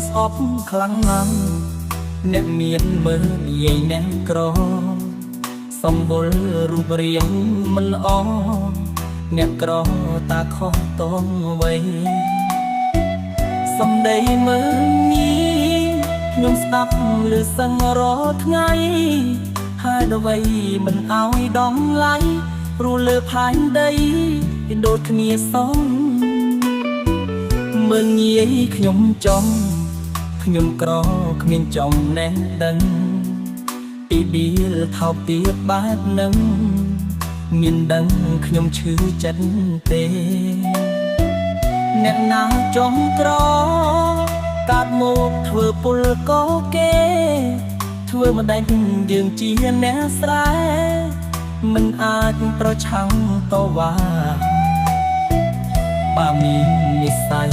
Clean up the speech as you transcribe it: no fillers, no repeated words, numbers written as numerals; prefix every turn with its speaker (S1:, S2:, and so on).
S1: ស្អប់ខ្លាំងណាស់អ្នកមានមើលនិយាយអ្នកក្រសម្បុររូបរាងមិនល្អអ្នកក្រតាខុសតងໄວសំដីមើលញីខ្ញុំស្ដាប់ឮសឹងរាល់ថ្ងៃហើយអ្វីមិនអោយដំឡៃព្រោះលើផែនដីដូចគ្នាសងមើលងាយខ្ញុំចំខ្ញុំក្រគ្មានចំណេះដឹងពីបៀលថោកទាបបែបនឹងមានដឹងខ្ញុំឈឺចិត្តទេអ្នកណាចំក្រកាត់មកធ្វើពលក៏គេធ្វើមិនដេញយើងជាអ្នកស្រែមិនអាចប្រឆាំងតវ៉ាបើមាននិស្ស័យ